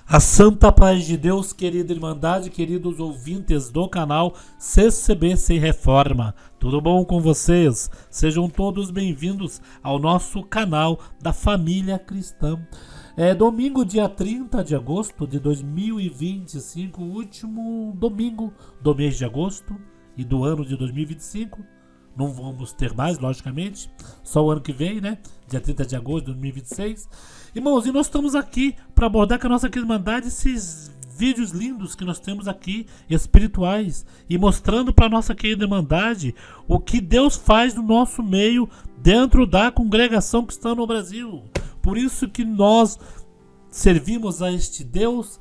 A santa paz de Deus, querida Irmandade, queridos ouvintes do canal CCB Sem Reforma. Tudo bom com vocês? Sejam todos bem-vindos ao nosso canal da Família Cristã. É domingo, dia 30 de agosto de 2025, o último domingo do mês de agosto e do ano de 2025. Não vamos ter mais, logicamente, só o ano que vem, né? Dia 30 de agosto de 2026. Irmãos, e nós estamos aqui para abordar com a nossa Irmandade esses vídeos lindos que nós temos aqui, espirituais, e mostrando para a nossa querida Irmandade o que Deus faz no nosso meio, dentro da congregação cristã no Brasil. Por isso que nós servimos a este Deus,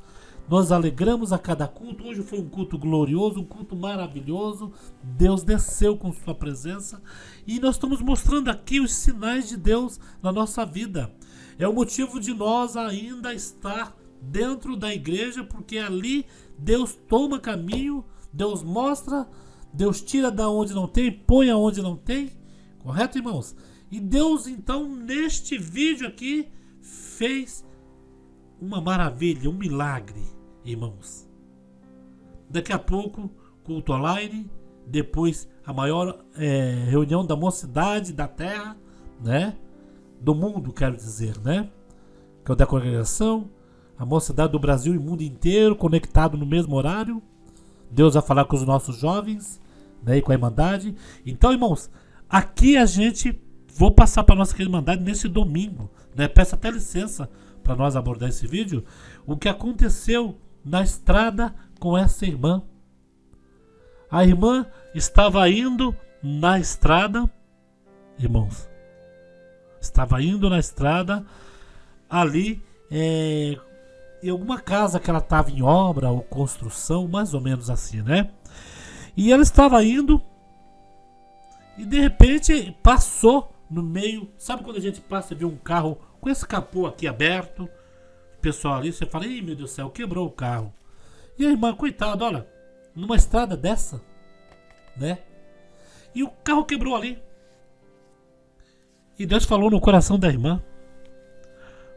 nós alegramos a cada culto. Hoje foi um culto glorioso, um culto maravilhoso. Deus desceu com sua presença e nós estamos mostrando aqui os sinais de Deus na nossa vida. É o motivo de nós ainda estar dentro da igreja, porque ali Deus toma caminho, Deus mostra, Deus tira da onde não tem, põe aonde não tem. Correto, irmãos? E Deus, então, neste vídeo aqui, fez uma maravilha, um milagre, irmãos. Daqui a pouco, culto online, depois a maior reunião da mocidade da terra, né? Do mundo, quero dizer, né? Que é o da congregação, a mocidade do Brasil e mundo inteiro, conectado no mesmo horário. Deus vai falar com os nossos jovens, né? E com a Irmandade. Então, irmãos, aqui a gente, vou passar para a nossa Irmandade nesse domingo, né? Peço até licença para nós abordar esse vídeo, o que aconteceu na estrada com essa irmã. A irmã estava indo na estrada, irmãos, estava indo na estrada ali em alguma casa que ela estava em obra ou construção, mais ou menos assim, né? E ela estava indo e de repente passou no meio. Sabe quando a gente passa e vê um carro com esse capô aqui aberto, o pessoal ali, você fala: ih, meu Deus do céu, quebrou o carro. E a irmã, coitada, olha, numa estrada dessa, né? E o carro quebrou ali. E Deus falou no coração da irmã: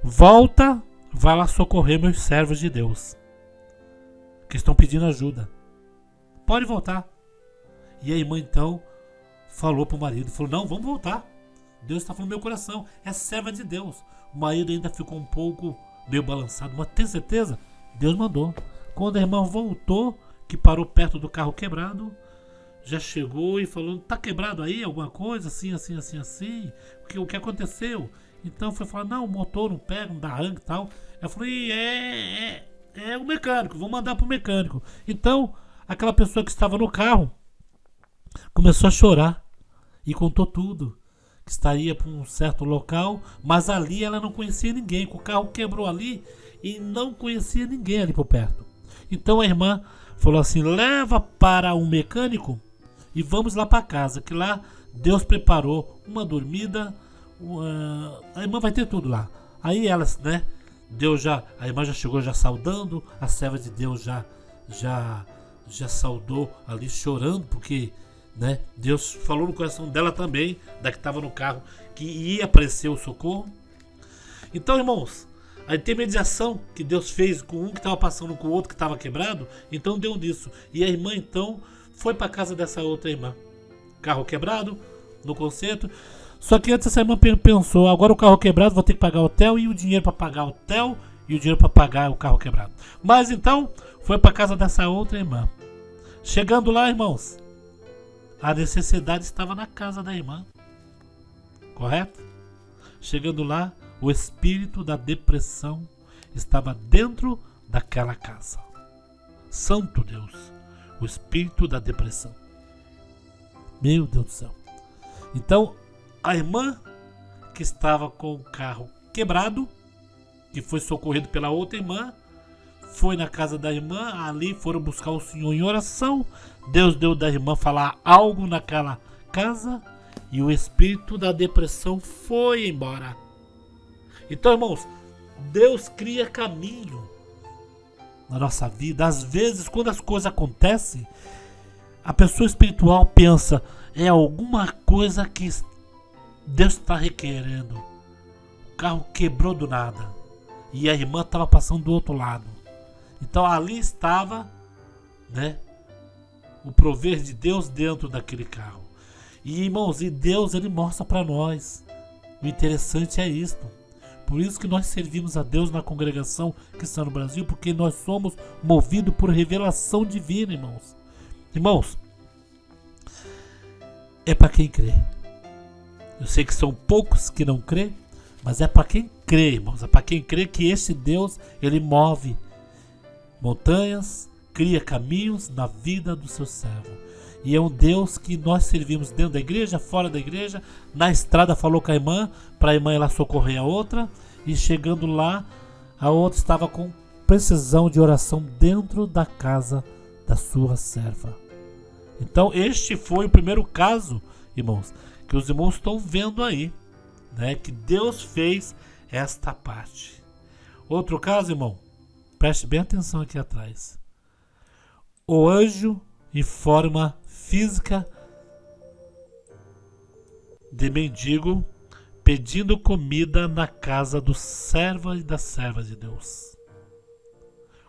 volta, vai lá socorrer meus servos de Deus que estão pedindo ajuda. Pode voltar. E a irmã então falou pro marido, falou: não, vamos voltar. Deus está falando no meu coração, é serva de Deus. O marido ainda ficou um pouco meio balançado, mas tem certeza? Deus mandou. Quando a irmã voltou, que parou perto do carro quebrado, já chegou e falou: tá quebrado aí alguma coisa? Assim. O que aconteceu? Então foi falar: não, o motor não pega, não dá arranque e tal. Eu falei: é o mecânico, vou mandar pro mecânico. Então, aquela pessoa que estava no carro começou a chorar e contou tudo. Que estaria para um certo local, mas ali ela não conhecia ninguém, que o carro quebrou ali e não conhecia ninguém ali por perto. Então a irmã falou assim: leva para um mecânico e vamos lá para casa, que lá Deus preparou uma dormida, a irmã vai ter tudo lá. Aí elas, né, a irmã já chegou já saudando, a serva de Deus já saudou ali chorando, porque, né, Deus falou no coração dela também, da que estava no carro, que ia aparecer o socorro. Então, irmãos, a intermediação que Deus fez com um que estava passando com o outro que estava quebrado, então deu nisso. E a irmã então foi para casa dessa outra irmã. Carro quebrado, no concerto. Só que antes essa irmã pensou: agora o carro quebrado, vou ter que pagar o hotel, e o dinheiro para pagar o hotel e o dinheiro para pagar o carro quebrado. Mas então foi para casa dessa outra irmã. Chegando lá, irmãos, a necessidade estava na casa da irmã. Correto? Chegando lá, o espírito da depressão estava dentro daquela casa. Santo Deus, o espírito da depressão. Meu Deus do céu. Então, a irmã que estava com o carro quebrado, que foi socorrido pela outra irmã, foi na casa da irmã, ali foram buscar o Senhor em oração. Deus deu da irmã falar algo naquela casa e o espírito da depressão foi embora. Então, irmãos, Deus cria caminho na nossa vida. Às vezes, quando as coisas acontecem, a pessoa espiritual pensa: é alguma coisa que Deus está requerendo. O carro quebrou do nada e a irmã estava passando do outro lado. Então ali estava, né, o prover de Deus dentro daquele carro. E irmãos, e Deus, ele mostra para nós. O interessante é isto. Por isso que nós servimos a Deus na congregação cristã no Brasil, porque nós somos movidos por revelação divina, irmãos. Irmãos, é para quem crê. Eu sei que são poucos que não crê, mas é para quem crê, irmãos. É para quem crê que esse Deus, ele move montanhas, cria caminhos na vida do seu servo. E é um Deus que nós servimos dentro da igreja, fora da igreja. Na estrada falou com a irmã, para a irmã ir lá socorrer a outra. E chegando lá, a outra estava com precisão de oração dentro da casa da sua serva. Então este foi o primeiro caso, irmãos, que os irmãos estão vendo aí, né? Que Deus fez esta parte. Outro caso, irmão, preste bem atenção aqui atrás. O anjo em forma física de mendigo pedindo comida na casa do servo e da serva de Deus.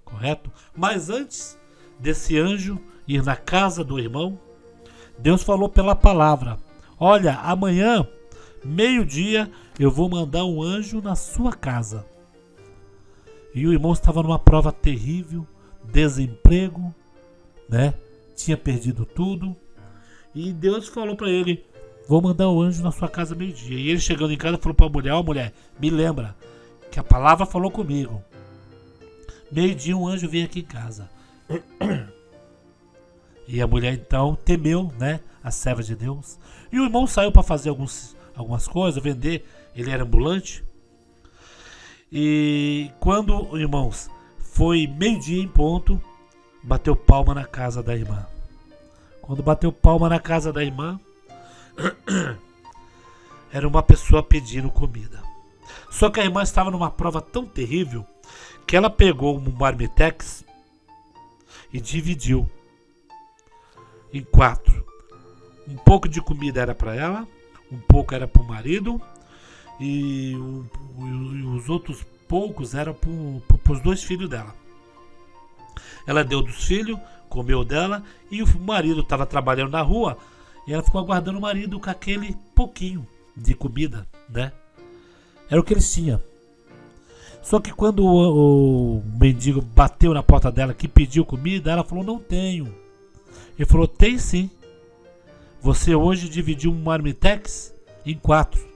Correto? Mas antes desse anjo ir na casa do irmão, Deus falou pela palavra: olha, amanhã, meio-dia, eu vou mandar um anjo na sua casa. E o irmão estava numa prova terrível, desemprego, né? Tinha perdido tudo. E Deus falou para ele: vou mandar um anjo na sua casa meio-dia. E ele chegando em casa falou para a mulher: ó, mulher, me lembra que a palavra falou comigo. Meio-dia um anjo veio aqui em casa. E a mulher então temeu, né, a serva de Deus. E o irmão saiu para fazer algumas coisas, vender. Ele era ambulante. E quando, irmãos, foi meio-dia em ponto, bateu palma na casa da irmã. Quando bateu palma na casa da irmã, era uma pessoa pedindo comida. Só que a irmã estava numa prova tão terrível que ela pegou um marmitex e dividiu em 4. Um pouco de comida era para ela, um pouco era para o marido e os outros poucos eram para os 2 filhos dela. Ela deu dos filhos, comeu dela, e o marido estava trabalhando na rua e ela ficou aguardando o marido com aquele pouquinho de comida, né? Era o que eles tinham. Só que quando o mendigo bateu na porta dela que pediu comida, ela falou: não tenho. Ele falou: tem sim. Você hoje dividiu um marmitex em 4.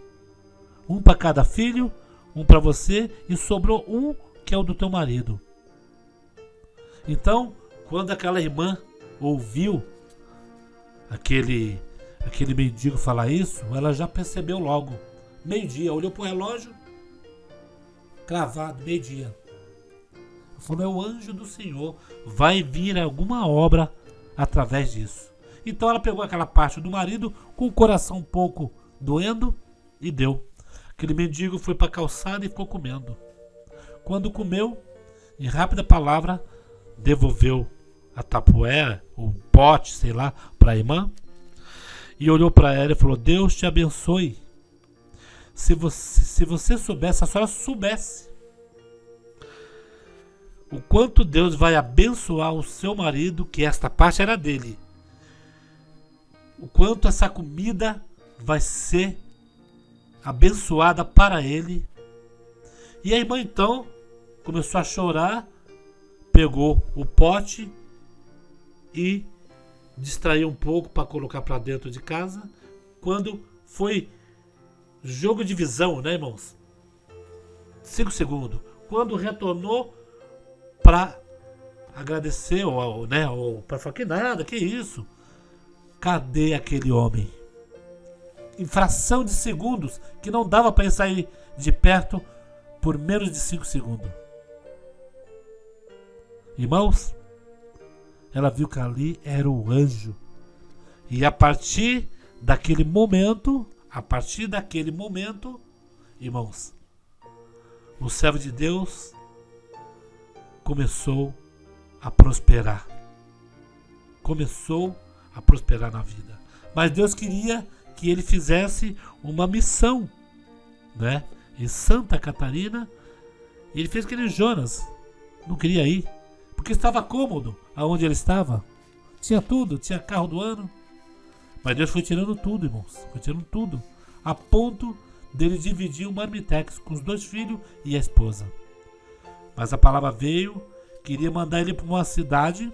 Um para cada filho, um para você, e sobrou um que é o do teu marido. Então, quando aquela irmã ouviu aquele mendigo falar isso, ela já percebeu logo. Meio-dia, olhou pro relógio, cravado, meio-dia. Falou: é o anjo do Senhor, vai vir alguma obra através disso. Então ela pegou aquela parte do marido com o coração um pouco doendo e deu. Aquele mendigo foi para a calçada e ficou comendo. Quando comeu, em rápida palavra, devolveu a tapoeira, o pote, sei lá, para a irmã, e olhou para ela e falou: Deus te abençoe. Se você soubesse, a senhora soubesse o quanto Deus vai abençoar o seu marido, que esta parte era dele, o quanto essa comida vai ser abençoada para ele. E a irmã então começou a chorar, pegou o pote e distraiu um pouco para colocar para dentro de casa. Quando foi jogo de visão, né, irmãos? 5 segundos. Quando retornou para agradecer, ou para falar: que nada, que isso? Cadê aquele homem? Em fração de segundos, que não dava para ele sair de perto por menos de 5 segundos. Irmãos, ela viu que ali era o anjo. E a partir daquele momento, irmãos, o servo de Deus começou a prosperar. Começou a prosperar na vida. Mas Deus queria que ele fizesse uma missão, né? Em Santa Catarina. E ele fez que nem Jonas. Não queria ir. porque estava cômodo aonde ele estava. Tinha tudo, tinha carro do ano. Mas Deus foi tirando tudo, irmãos. Foi tirando tudo. A ponto dele dividir o marmitex com os 2 filhos e a esposa. Mas a palavra veio, queria mandar ele para uma cidade,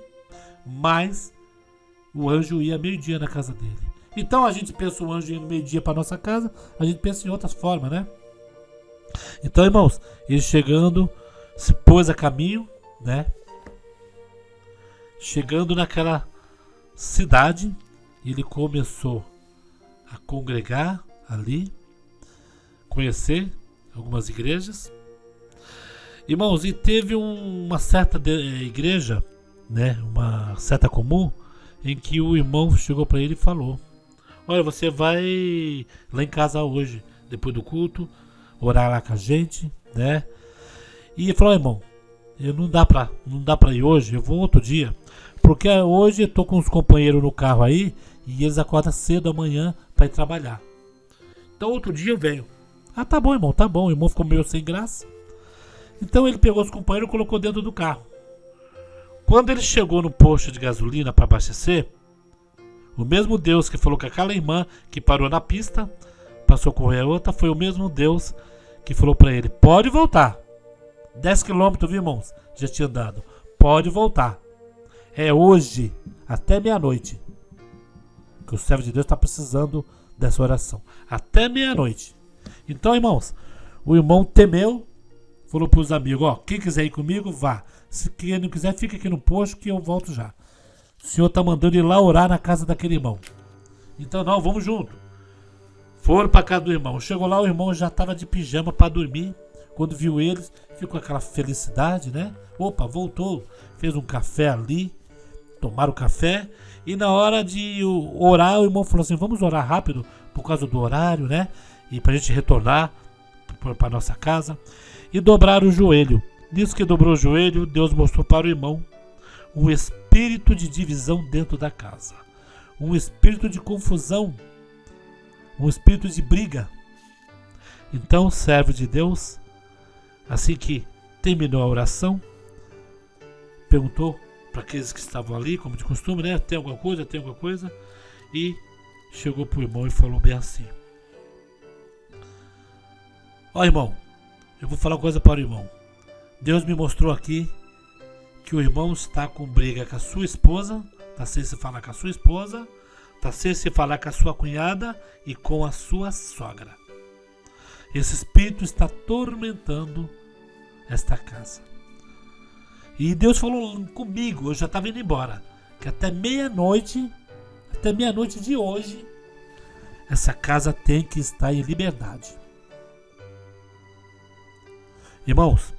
mas o anjo ia meio-dia na casa dele. Então a gente pensa o anjo indo meio-dia para nossa casa, a gente pensa em outras formas, né? Então, irmãos, ele chegando, se pôs a caminho, né? Chegando naquela cidade, ele começou a congregar ali, conhecer algumas igrejas. Irmãos, e teve uma certa igreja, né, uma certa comum, em que o irmão chegou para ele e falou: olha, você vai lá em casa hoje, depois do culto, orar lá com a gente, né? E ele falou: irmão, não dá pra ir hoje, eu vou outro dia, porque hoje eu tô com os companheiros no carro aí e eles acordam cedo amanhã para ir trabalhar. Então outro dia eu venho. Ah, tá bom, irmão, tá bom. O irmão ficou meio sem graça. Então ele pegou os companheiros e colocou dentro do carro. Quando ele chegou no posto de gasolina para abastecer, o mesmo Deus que falou com aquela irmã que parou na pista para socorrer a outra, foi o mesmo Deus que falou para ele: pode voltar. 10 quilômetros, viu, irmãos? Já tinha andado. Pode voltar. É hoje, até meia-noite, que o servo de Deus está precisando dessa oração. Até meia-noite. Então, irmãos, o irmão temeu, falou para os amigos: ó, quem quiser ir comigo, vá. Se quem não quiser, fica aqui no posto que eu volto já. O Senhor está mandando ir lá orar na casa daquele irmão. Então, não, vamos junto. Foram para casa do irmão. Chegou lá, o irmão já estava de pijama para dormir. Quando viu eles, ficou aquela felicidade, né? Opa, voltou. Fez um café ali. Tomaram o café. E na hora de orar, o irmão falou assim: vamos orar rápido por causa do horário, né? E para a gente retornar para nossa casa. E dobraram o joelho. Nisso que dobrou o joelho, Deus mostrou para o irmão um espírito de divisão dentro da casa. Um espírito de confusão. Um espírito de briga. Então o servo de Deus, assim que terminou a oração, perguntou para aqueles que estavam ali, como de costume, né? Tem alguma coisa? Tem alguma coisa? E chegou para o irmão e falou bem assim: ó, irmão, eu vou falar uma coisa para o irmão. Deus me mostrou aqui que o irmão está com briga com a sua esposa, está sem se falar com a sua esposa, está sem se falar com a sua cunhada e com a sua sogra. Esse espírito está atormentando esta casa. E Deus falou comigo, eu já estava indo embora, que até meia-noite de hoje, essa casa tem que estar em liberdade. Irmãos,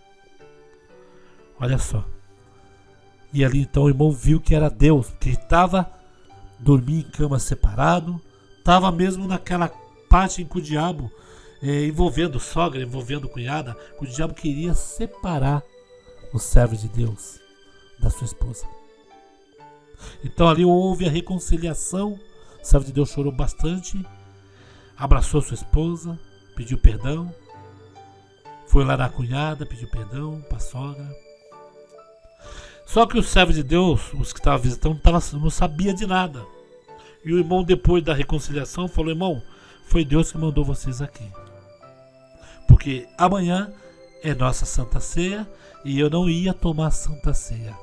olha só. E ali então o irmão viu que era Deus, porque estava dormindo em cama separado, estava mesmo naquela parte em que o diabo, envolvendo sogra, envolvendo cunhada, o diabo queria separar o servo de Deus da sua esposa. Então ali houve a reconciliação. O servo de Deus chorou bastante, abraçou sua esposa, pediu perdão, foi lá na cunhada, pediu perdão para a sogra. Só que o servo de Deus, os que estavam visitando, não sabia de nada. E o irmão, depois da reconciliação, falou: irmão, foi Deus que mandou vocês aqui, porque amanhã é nossa Santa Ceia e eu não ia tomar Santa Ceia,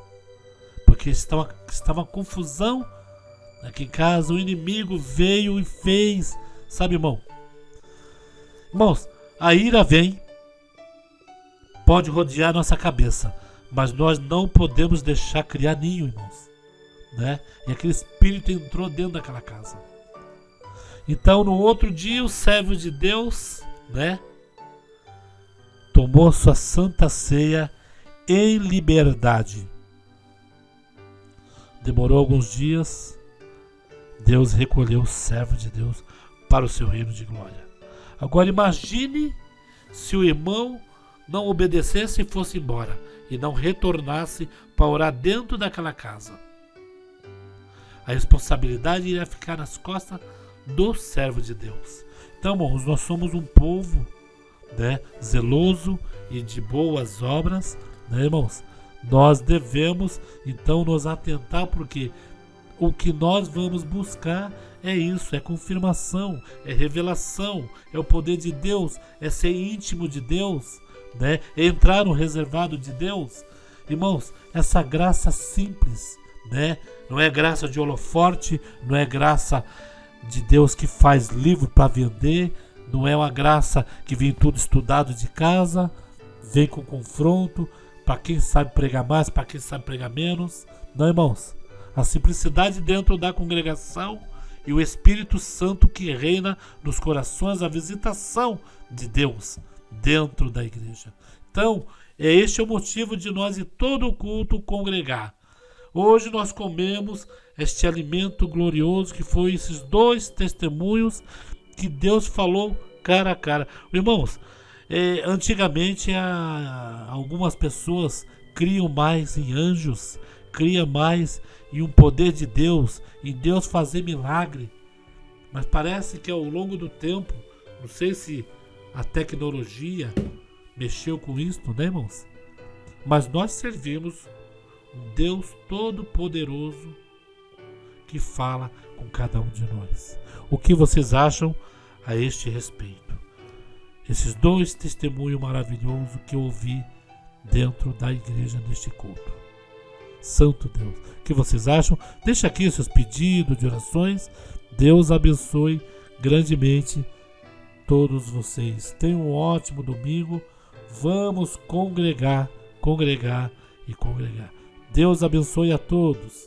porque estava confusão aqui em casa. O inimigo veio e fez, sabe, irmão? Irmãos, a ira vem, pode rodear nossa cabeça, mas nós não podemos deixar criar ninho, irmãos, né? E aquele espírito entrou dentro daquela casa. Então no outro dia o servo de Deus, né, tomou sua Santa Ceia em liberdade. Demorou alguns dias, Deus recolheu o servo de Deus para o seu reino de glória. Agora imagine se o irmão não obedecesse e fosse embora, e não retornasse para orar dentro daquela casa. A responsabilidade iria ficar nas costas do servo de Deus. Então, irmãos, nós somos um povo, né, zeloso e de boas obras, né, irmãos? Nós devemos então nos atentar, porque o que nós vamos buscar é isso, é confirmação, é revelação, é o poder de Deus, é ser íntimo de Deus, né? É entrar no reservado de Deus. Irmãos, essa graça simples, né? Não é graça de holofote, não é graça de Deus que faz livro para vender, não é uma graça que vem tudo estudado de casa, vem com confronto, para quem sabe pregar mais, para quem sabe pregar menos. Não, irmãos. A simplicidade dentro da congregação e o Espírito Santo que reina nos corações, a visitação de Deus dentro da igreja. Então, este é o motivo de nós em todo o culto congregar. Hoje nós comemos este alimento glorioso que foi esses 2 testemunhos que Deus falou cara a cara. Irmãos, antigamente algumas pessoas criam mais em anjos, criam mais em um poder de Deus, em Deus fazer milagre. Mas parece que ao longo do tempo, não sei se a tecnologia mexeu com isso, né, irmãos? Mas nós servimos um Deus todo-poderoso que fala com cada um de nós. O que vocês acham a este respeito? Esses 2 testemunhos maravilhosos que eu ouvi dentro da igreja neste culto. Santo Deus, o que vocês acham? Deixa aqui seus pedidos de orações. Deus abençoe grandemente todos vocês. Tenham um ótimo domingo. Vamos congregar e congregar. Deus abençoe a todos.